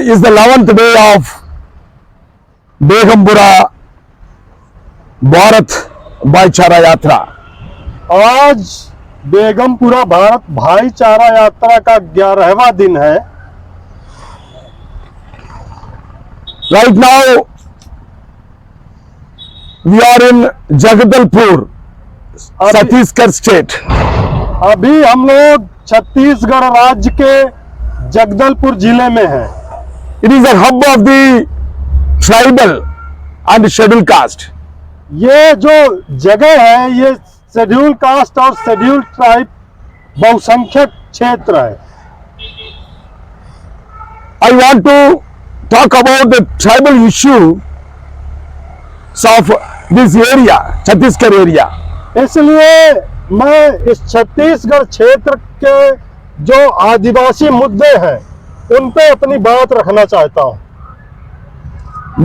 is the 11th day of Begumpura Bharat भाईचारा यात्रा। आज बेगमपुरा भारत भाईचारा यात्रा का 11वां दिन है। Right now we are in Jagdalpur, Chhattisgarh state. अभी हम लोग छत्तीसगढ़ राज्य के जगदलपुर जिले में हैं। It is a hub of the tribal and scheduled caste. ये जो जगह है ये शेड्यूल कास्ट और शेड्यूल ट्राइब बहुसंख्यक क्षेत्र है। I want to talk about the tribal issue of this area, Chhattisgarh area. इसलिए मैं इस छत्तीसगढ़ क्षेत्र के जो आदिवासी मुद्दे हैं उन पे अपनी बात रखना चाहता हूँ।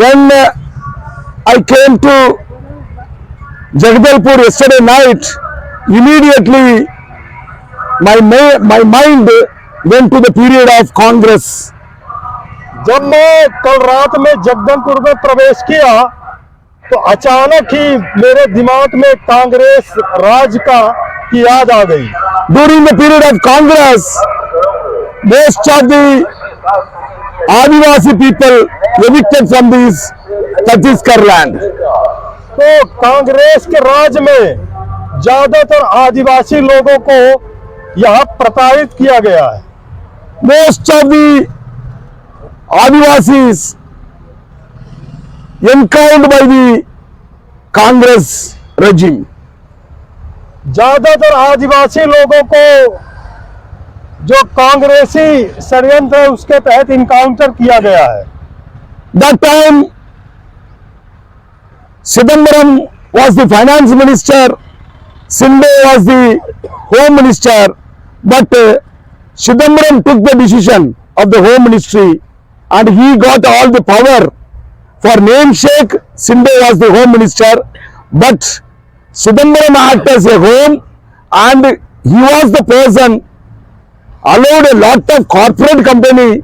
When I came to Jagdalpur yesterday night, immediately my mind went to the period of Congress. जब मैं कल रात में जगदलपुर में प्रवेश किया तो अचानक ही मेरे दिमाग में कांग्रेस राज की याद आ गई। During the period of Congress, most of the Adivasi people evicted from this Chhattisgarh land. तो कांग्रेस के राज में ज्यादातर आदिवासी लोगों को यहाँ प्रताड़ित किया गया है। Most of the Adivasis encountered by the Congress regime. ज्यादातर आदिवासी लोगों को जो कांग्रेसी षड्यंत्र है उसके तहत इनकाउंटर किया गया है। That time Chidambaram was the finance minister, Shinde was the home minister, but Chidambaram took the decision of the home ministry and he got all the power. For namesake, Shinde was the home minister, but Chidambaram acted as a home and he was the person allowed a lot of corporate company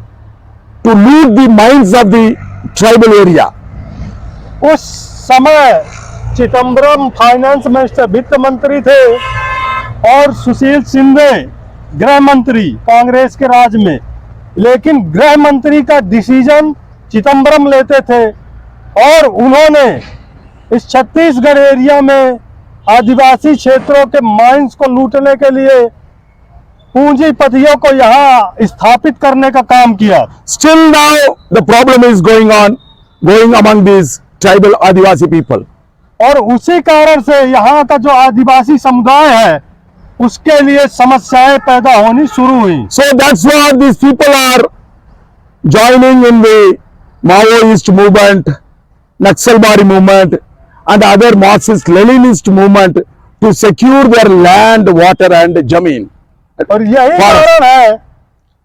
to loot the mines of the tribal area. उस समय Chidambaram finance minister वित्त मंत्री थे और सुशील शिंदे गृह मंत्री कांग्रेस के राज में, लेकिन गृह मंत्री का डिसीजन चिदम्बरम लेते थे और उन्होंने इस छत्तीसगढ़ एरिया में आदिवासी क्षेत्रों के माइंस को लूटने के लिए पूंजीपतियों को यहाँ स्थापित करने का काम किया। Still now the problem is going among these tribal Adivasi people. और उसी कारण से यहाँ का जो आदिवासी समुदाय है उसके लिए समस्याएं पैदा होनी शुरू हुई। So that's why these people are joining in the Maoist movement, Naxalbari movement and other Marxist Leninist movement to secure their land, water and जमीन। और यही कारण है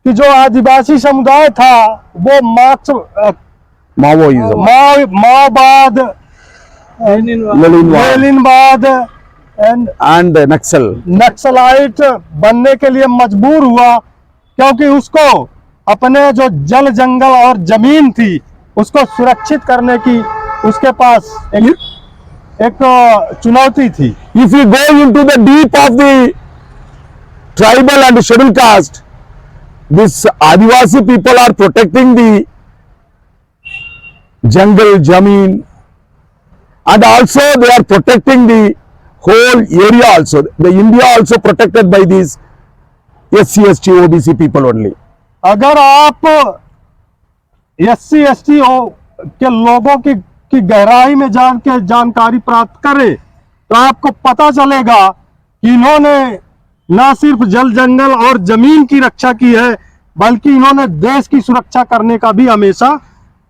कि जो आदिवासी समुदाय था वो माओवाद, लेनिनवाद एंड नक्सलाइट बनने के लिए मजबूर हुआ, क्योंकि उसको अपने जो जल जंगल और जमीन थी उसको सुरक्षित करने की उसके पास एक चुनौती थी। If you go into the deep of the tribal and scheduled caste, this Adivasi people are protecting the jungle, Jameen, and also they are protecting the whole area also. The India also protected by these SC, ST, OBC people only. अगर आप SC, ST के लोगों की गहराई में जान के जानकारी प्राप्त करें तो आपको पता चलेगा कि इन्होंने न सिर्फ जल जंगल और जमीन की रक्षा की है बल्कि इन्होंने देश की सुरक्षा करने का भी हमेशा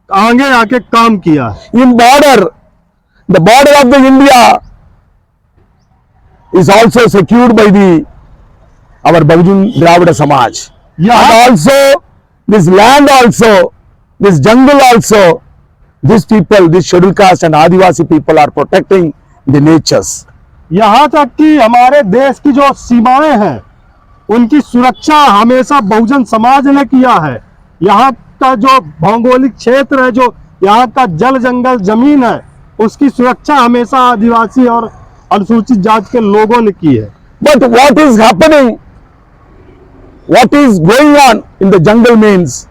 आगे आके काम किया। In the border of the India is also secured by our Bahujin Dravida Samaj. And also this land also, this jungle also, these people, this scheduled caste and Adivasi people are protecting the natures. यहाँ तक कि हमारे देश की जो सीमाएं हैं उनकी सुरक्षा हमेशा बहुजन समाज ने किया है। यहाँ का जो भौगोलिक क्षेत्र है, जो यहाँ का जल जंगल जमीन है, उसकी सुरक्षा हमेशा आदिवासी और अनुसूचित जाति के लोगों ने की है। But what is happening, what is going on in the jungle means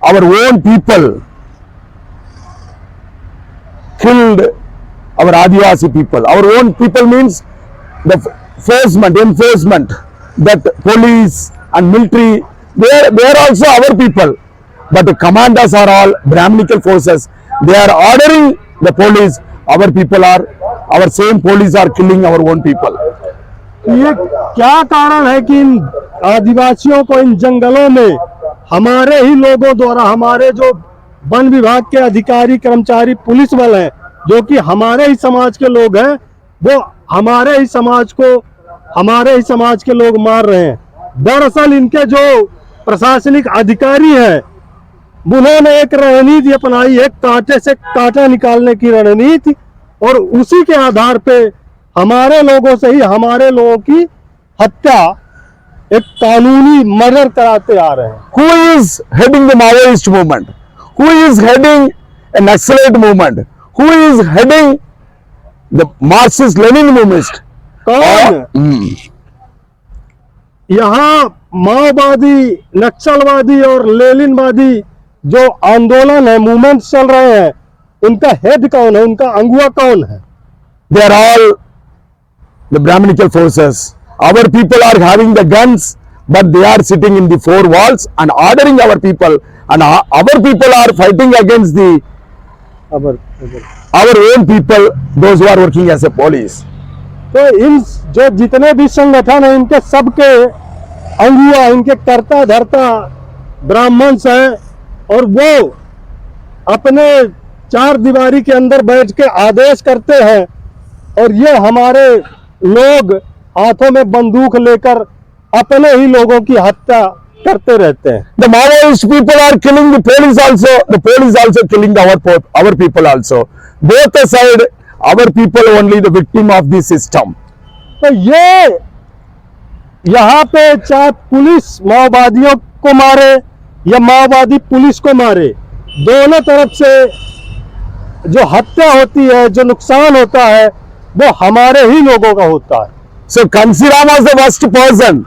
our own people killed our Adivasi people. Our own people means the enforcement, that police and military, they are also our people. But the commanders are all Brahminical forces. They are ordering the police. Our same police are killing our own people. ये क्या कारण है कि इन आदिवासियों को इन जंगलों में हमारे ही लोगों द्वारा, हमारे जो वन विभाग के अधिकारी कर्मचारी पुलिस बल हैं, जो कि हमारे ही समाज के लोग हैं, वो हमारे ही समाज के लोग मार रहे हैं। दरअसल इनके जो प्रशासनिक अधिकारी हैं, उन्होंने एक रणनीति अपनाई है, कांटे से कांटा निकालने की रणनीति, और उसी के आधार पे हमारे लोगों से ही हमारे लोगों की हत्या एक कानूनी मर्डर कराते आ रहे हैं। Who is heading the Maoist movement? Who is heading a Naxalite movement? Who is heading the Marxist-Lenin movement? कौन? यहाँ माओवादी, नक्सलवादी और लेनिनवादी जो आंदोलन है, मूवमेंट चल रहे हैं, उनका हेड कौन है, उनका अंगुआ कौन है? They are all the Brahminical forces. Our people are having the guns, but they are sitting in the four walls and ordering our people, and our people are fighting against our own people, those who are working as a police. तो इन जो जितने भी संगठन हैं, इनके सबके अंगुआ, इनके कर्ता धर्ता ब्राह्मण्स हैं, और वो अपने चार दीवारी के अंदर बैठ के आदेश करते हैं, और ये हमारे लोग हाथों में बंदूक लेकर अपने ही लोगों की हत्या करते रहते हैं। The Maoist people are killing the police also. The police also killing our people also. Both the side, our people only the victim of the system. तो ये यहाँ पे चाहे पुलिस माओवादियों को मारे या माओवादी पुलिस को मारे, दोनों तरफ से जो हत्या होती है, जो नुकसान होता है, वो हमारे ही लोगों का होता है। So Kansiram was the worst person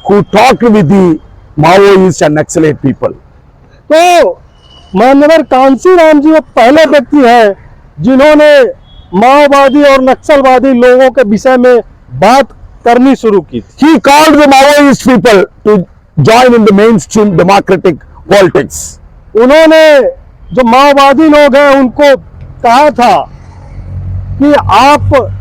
who talked with the Maoist and Naxalite people. तो मान्यवर कांसीराम जी वो पहले व्यक्ति हैं जिन्होंने माओवादी और नक्सलवादी लोगों के विषय में बात करनी शुरू की। He called the Maoist people to join in the mainstream democratic politics. उन्होंने जो माओवादी लोग हैं उनको कहा था कि आप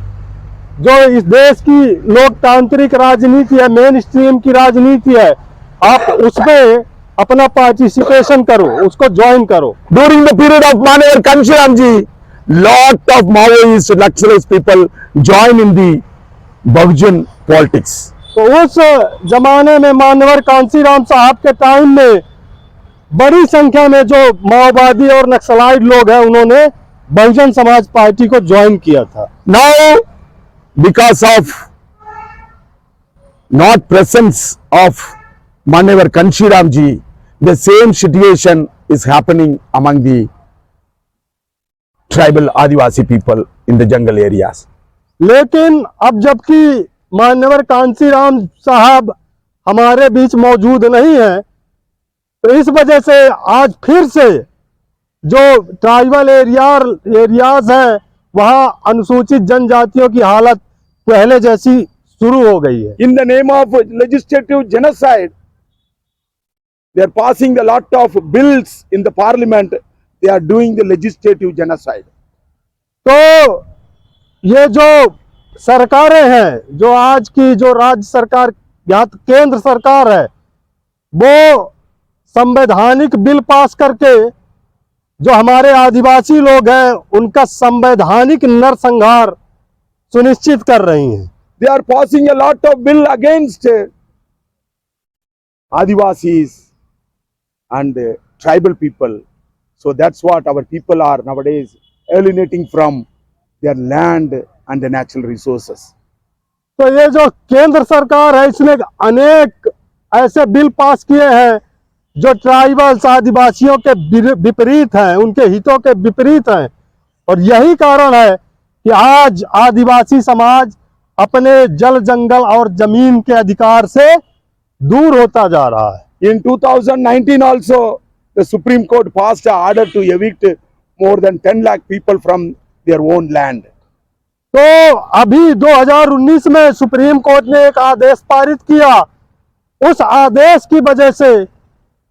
जो इस देश की लोकतांत्रिक राजनीति है, मेन स्ट्रीम की राजनीति है, आप उसमें अपना पार्टिसिपेशन करो, उसको ज्वाइन करो। During the period of Manevar Kanshiram ji, lot of Maoist and Naxalite people join in the Bahujan politics. तो उस जमाने में मानवर कांसीराम साहब के टाइम में बड़ी संख्या में जो माओवादी और नक्सलाइट लोग हैं, उन्होंने बहुजन समाज पार्टी को ज्वाइन किया था। Now, because of not presence of Manevar Kanshiram ji, the same situation is happening among the tribal Adivasi people in the jungle areas. लेकिन अब जबकि मान्यवर कांसीराम साहब हमारे बीच मौजूद नहीं है, तो इस वजह से आज फिर से जो ट्राइबल एरियाज हैं, वहाँ अनुसूचित जनजातियों की हालत पहले जैसी शुरू हो गई है। In the name of legislative genocide, they are passing a lot of bills in the parliament. They are doing the legislative genocide. तो ये जो सरकारें हैं, जो आज की जो राज्य सरकार या केंद्र सरकार है, वो संवैधानिक बिल पास करके जो हमारे आदिवासी लोग हैं उनका संवैधानिक नरसंहार सुनिश्चित कर रही हैं। They are passing a lot of bill against Adivasis and tribal people. So that's what our people are nowadays alienating from their land and the natural resources. तो ये जो केंद्र सरकार है, इसने अनेक ऐसे बिल पास किए हैं जो ट्राइबल्स आदिवासियों के विपरीत हैं, उनके हितों के विपरीत हैं। और यही कारण है कि आज आदिवासी समाज अपने जल जंगल और जमीन के अधिकार से दूर होता जा रहा है। In 2019 also, the Supreme Court passed an order to evict more than 10 lakh people from their own land. तो अभी 2019 में सुप्रीम कोर्ट ने एक आदेश पारित किया। उस आदेश की वजह से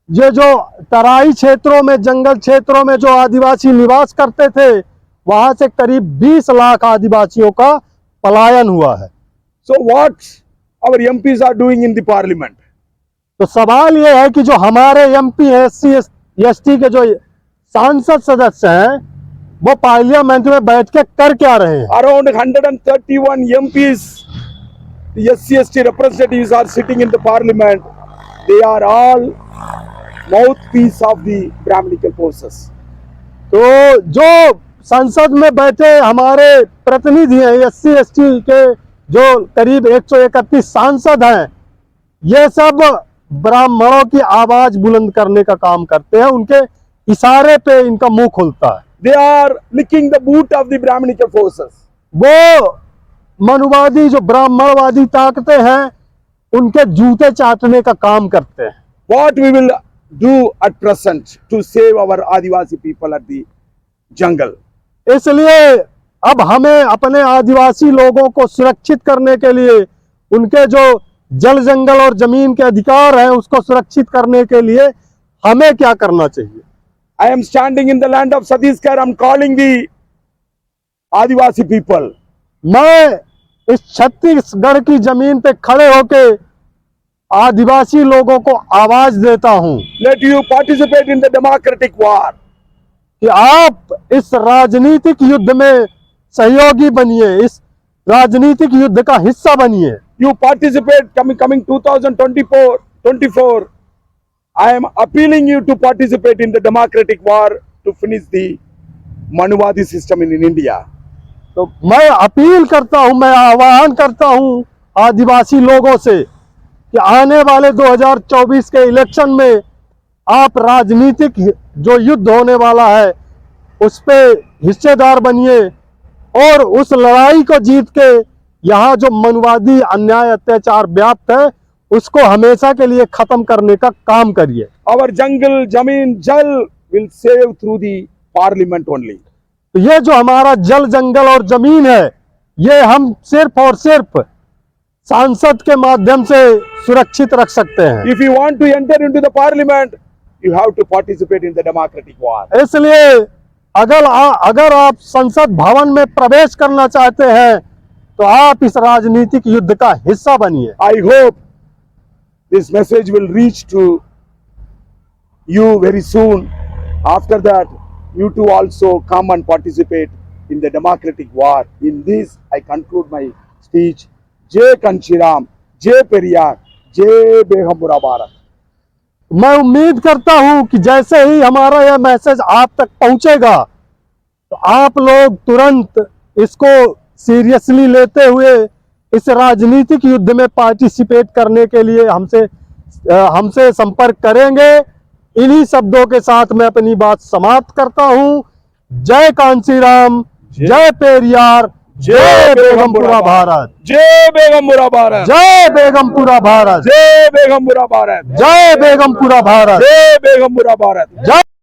ये जो तराई क्षेत्रों में, जंगल क्षेत्रों में जो आदिवासी निवास करते थे, वहां से करीब 20 लाख आदिवासियों का पलायन हुआ है। So what our MPs are doing in the parliament? तो सवाल ये है कि जो हमारे एमपी SC ST के जो सांसद सदस्य हैं, वो पार्लियामेंट में बैठ के कर क्या रहे हैं? Around 131 MPs, the SC/ST representatives are sitting in the parliament. They are all mouthpiece of the Brahminical forces. तो जो संसद में बैठे हमारे प्रतिनिधि हैं, SC ST के जो करीब 131 सांसद हैं, ये सब ब्राह्मणों की आवाज बुलंद करने का काम करते हैं। उनके इशारे पे इनका मुंह खुलता है। They are licking the boot of the Brahminical forces. वो मनुवादी जो ब्राह्मणवादी ताकतें हैं, उनके जूते चाटने का काम करते हैं। What we will do at present to save our Adivasi people at the jungle? इसलिए अब हमें अपने आदिवासी लोगों को सुरक्षित करने के लिए, उनके जो जल जंगल और जमीन के अधिकार हैं, उसको सुरक्षित करने के लिए हमें क्या करना चाहिए? I am standing in the land of Chhattisgarh. I am calling the Adivasi people. मैं इस छत्तीसगढ़ की जमीन पे खड़े होके आदिवासी लोगों को आवाज देता हूं Let you participate in the democratic war. कि आप इस राजनीतिक युद्ध में सहयोगी बनिए, इस राजनीतिक युद्ध का हिस्सा बनिए। You participate coming 2024. I am appealing you to participate in the democratic war to finish the Manuvadi system in India. तो मैं अपील करता हूं, मैं आह्वान करता हूं आदिवासी लोगों से कि आने वाले 2024 के इलेक्शन में आप राजनीतिक जो युद्ध होने वाला है, उस पे हिस्सेदार बनिए और उस लड़ाई को जीत के यहाँ जो मनवादी अन्याय अत्याचार व्याप्त है, उसको हमेशा के लिए खत्म करने का काम करिए। Our jungle, Jameen, Jal will save through the parliament only. तो ये जो हमारा जल जंगल और जमीन है, ये हम सिर्फ और सिर्फ सांसद के माध्यम से सुरक्षित रख सकते हैं। If you want to enter into the parliament, you have to participate in the democratic war. इसलिए अगर आप संसद भवन में प्रवेश करना चाहते हैं, तो आप इस राजनीतिक युद्ध का हिस्सा बनिए। I hope this message will reach to you very soon. After that, you too also come and participate in the democratic war. In this, I conclude my speech. Jai Kanshiram, Jai Periyar, Jai Beghamura Bharat. मैं उम्मीद करता हूं कि जैसे ही हमारा यह message आप तक पहुंचेगा, तो आप लोग तुरंत इसको सीरियसली लेते हुए इस राजनीतिक युद्ध में पार्टिसिपेट करने के लिए हमसे संपर्क करेंगे। इन्हीं शब्दों के साथ मैं अपनी बात समाप्त करता हूं। जय कांसीराम, जय पेरियार, जय बेगमपुरा भारत, जय बेगमपुरा भारत, जय बेगमपुरा भारत, जय बेगमपुरा भारत, जय बेगमपुरा भारत, जय बेगमपुरा भारत, जय